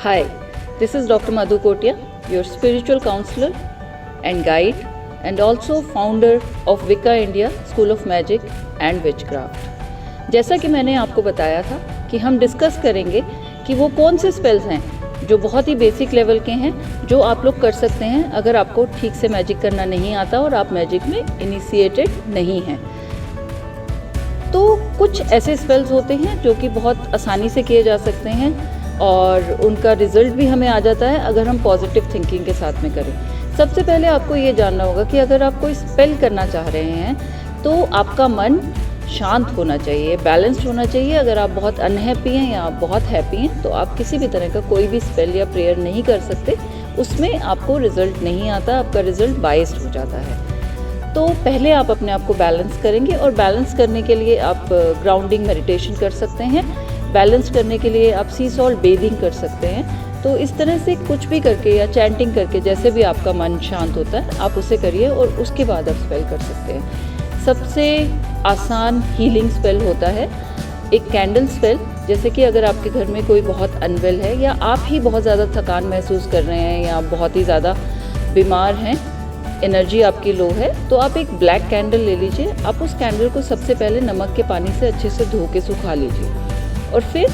Hi, this is Dr. Madhu Kotia, your spiritual counselor and guide, and also founder of Wicca India School of Magic and Witchcraft. जैसा कि मैंने आपको बताया था कि हम डिस्कस करेंगे कि वो कौन से स्पेल्स हैं जो बहुत ही बेसिक लेवल के हैं, जो आप लोग कर सकते हैं अगर आपको ठीक से मैजिक करना नहीं आता और आप मैजिक में इनिशिएटेड नहीं हैं। तो कुछ ऐसे स्पेल्स होते हैं जो कि बहुत आसानी से किए जा सकते हैं और उनका रिज़ल्ट भी हमें आ जाता है अगर हम पॉजिटिव थिंकिंग के साथ में करें। सबसे पहले आपको ये जानना होगा कि अगर आप कोई स्पेल करना चाह रहे हैं तो आपका मन शांत होना चाहिए, बैलेंस्ड होना चाहिए। अगर आप बहुत अनहैप्पी हैं या आप बहुत हैप्पी हैं तो आप किसी भी तरह का कोई भी स्पेल या प्रेयर नहीं कर सकते, उसमें आपको रिज़ल्ट नहीं आता, आपका रिज़ल्ट बाइस्ड हो जाता है। तो पहले आप अपने आप को बैलेंस करेंगे और बैलेंस करने के लिए आप ग्राउंडिंग मेडिटेशन कर सकते हैं। बैलेंस करने के लिए आप सी सॉल्ट बेदिंग कर सकते हैं। तो इस तरह से कुछ भी करके या चैंटिंग करके जैसे भी आपका मन शांत होता है आप उसे करिए और उसके बाद आप स्पेल कर सकते हैं। सबसे आसान हीलिंग स्पेल होता है एक कैंडल स्पेल। जैसे कि अगर आपके घर में कोई बहुत अनवेल है या आप ही बहुत ज़्यादा थकान महसूस कर रहे हैं या आप बहुत ही ज़्यादा बीमार हैं, एनर्जी आपकी लो है, तो आप एक ब्लैक कैंडल ले लीजिए। आप उस कैंडल को सबसे पहले नमक के पानी से अच्छे से धो के सुखा लीजिए और फिर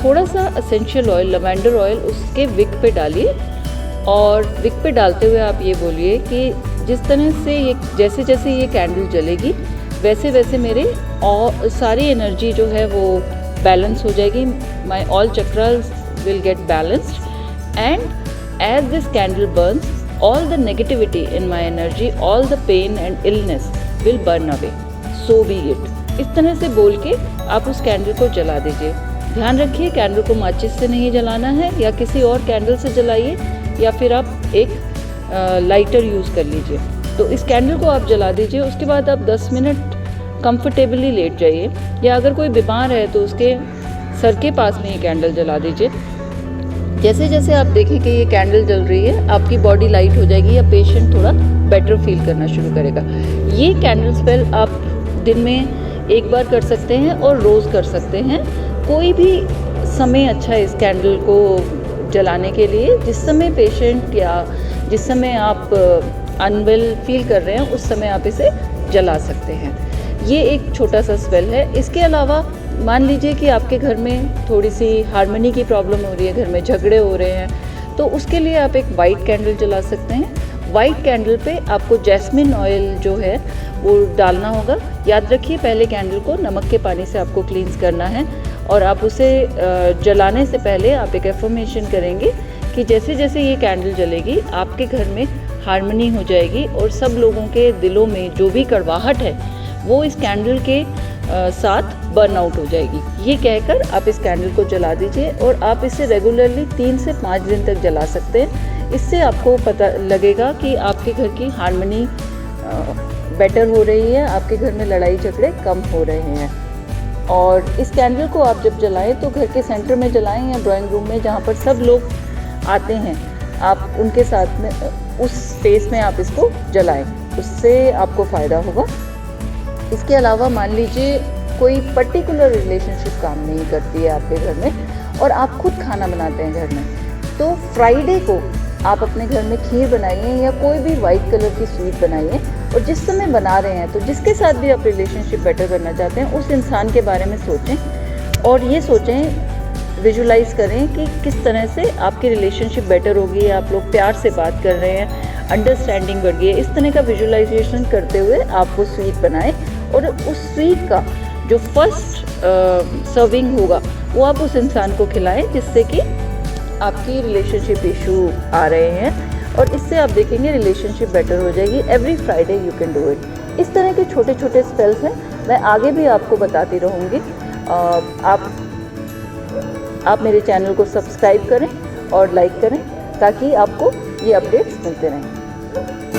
थोड़ा सा एसेंशियल ऑयल, लवेंडर ऑयल उसके विक पे डालिए और विक पे डालते हुए आप ये बोलिए कि जिस तरह से जैसे जैसे ये कैंडल जलेगी वैसे वैसे मेरे और सारी एनर्जी जो है वो बैलेंस हो जाएगी। My all chakras will get balanced and as this candle burns all the negativity in my energy, all the pain and illness will burn away, so be it। इस तरह से बोल के आप उस कैंडल को जला दीजिए। ध्यान रखिए कैंडल को माचिस से नहीं जलाना है या किसी और कैंडल से जलाइए या फिर आप एक लाइटर यूज़ कर लीजिए। तो इस कैंडल को आप जला दीजिए। उसके बाद आप 10 मिनट कंफर्टेबली लेट जाइए या अगर कोई बीमार है तो उसके सर के पास में ये कैंडल जला दीजिए। जैसे जैसे आप देखें कि ये कैंडल जल रही है आपकी बॉडी लाइट हो जाएगी या पेशेंट थोड़ा बेटर फील करना शुरू करेगा। ये कैंडल स्पेल आप दिन में एक बार कर सकते हैं और रोज़ कर सकते हैं। कोई भी समय अच्छा है इस कैंडल को जलाने के लिए, जिस समय पेशेंट या जिस समय आप अनवेल फील कर रहे हैं उस समय आप इसे जला सकते हैं। ये एक छोटा सा स्पेल है। इसके अलावा मान लीजिए कि आपके घर में थोड़ी सी हार्मनी की प्रॉब्लम हो रही है, घर में झगड़े हो रहे हैं, तो उसके लिए आप एक वाइट कैंडल जला सकते हैं। वाइट कैंडल पे आपको जैस्मिन ऑयल जो है वो डालना होगा। याद रखिए पहले कैंडल को नमक के पानी से आपको क्लींस करना है और आप उसे जलाने से पहले आप एक एफर्मेशन करेंगे कि जैसे जैसे ये कैंडल जलेगी आपके घर में हार्मनी हो जाएगी और सब लोगों के दिलों में जो भी कड़वाहट है वो इस कैंडल के साथ बर्न आउट हो जाएगी। ये कहकर आप इस कैंडल को जला दीजिए और आप इसे रेगुलरली 3 से 5 दिन तक जला सकते हैं। इससे आपको पता लगेगा कि आपके घर की हार्मनी बेटर हो रही है, आपके घर में लड़ाई झगड़े कम हो रहे हैं। और इस कैंडल को आप जब जलाएं तो घर के सेंटर में जलाएं या ड्राइंग रूम में जहाँ पर सब लोग आते हैं आप उनके साथ में उस स्पेस में आप इसको जलाएं, उससे आपको फ़ायदा होगा। इसके अलावा मान लीजिए कोई पर्टिकुलर रिलेशनशिप काम नहीं करती है आपके घर में और आप खुद खाना बनाते हैं घर में, तो फ्राइडे को आप अपने घर में खीर बनाइए या कोई भी वाइट कलर की स्वीट बनाइए और जिस समय बना रहे हैं तो जिसके साथ भी आप रिलेशनशिप बेटर करना चाहते हैं उस इंसान के बारे में सोचें और ये सोचें, विजुलाइज करें कि किस तरह से आपकी रिलेशनशिप बेटर होगी, आप लोग प्यार से बात कर रहे हैं, अंडरस्टैंडिंग बढ़ गई है। इस तरह का विजुलाइजेशन करते हुए आप वो स्वीट बनाएं और उस स्वीट का जो फर्स्ट सर्विंग होगा वो आप उस इंसान को खिलाएं जिससे कि आपकी रिलेशनशिप इशू आ रहे हैं और इससे आप देखेंगे रिलेशनशिप बेटर हो जाएगी। Every Friday you can do it. इस तरह के छोटे छोटे स्पेल्स हैं, मैं आगे भी आपको बताती रहूँगी। आप मेरे चैनल को सब्सक्राइब करें और लाइक करें ताकि आपको ये अपडेट्स मिलते रहें।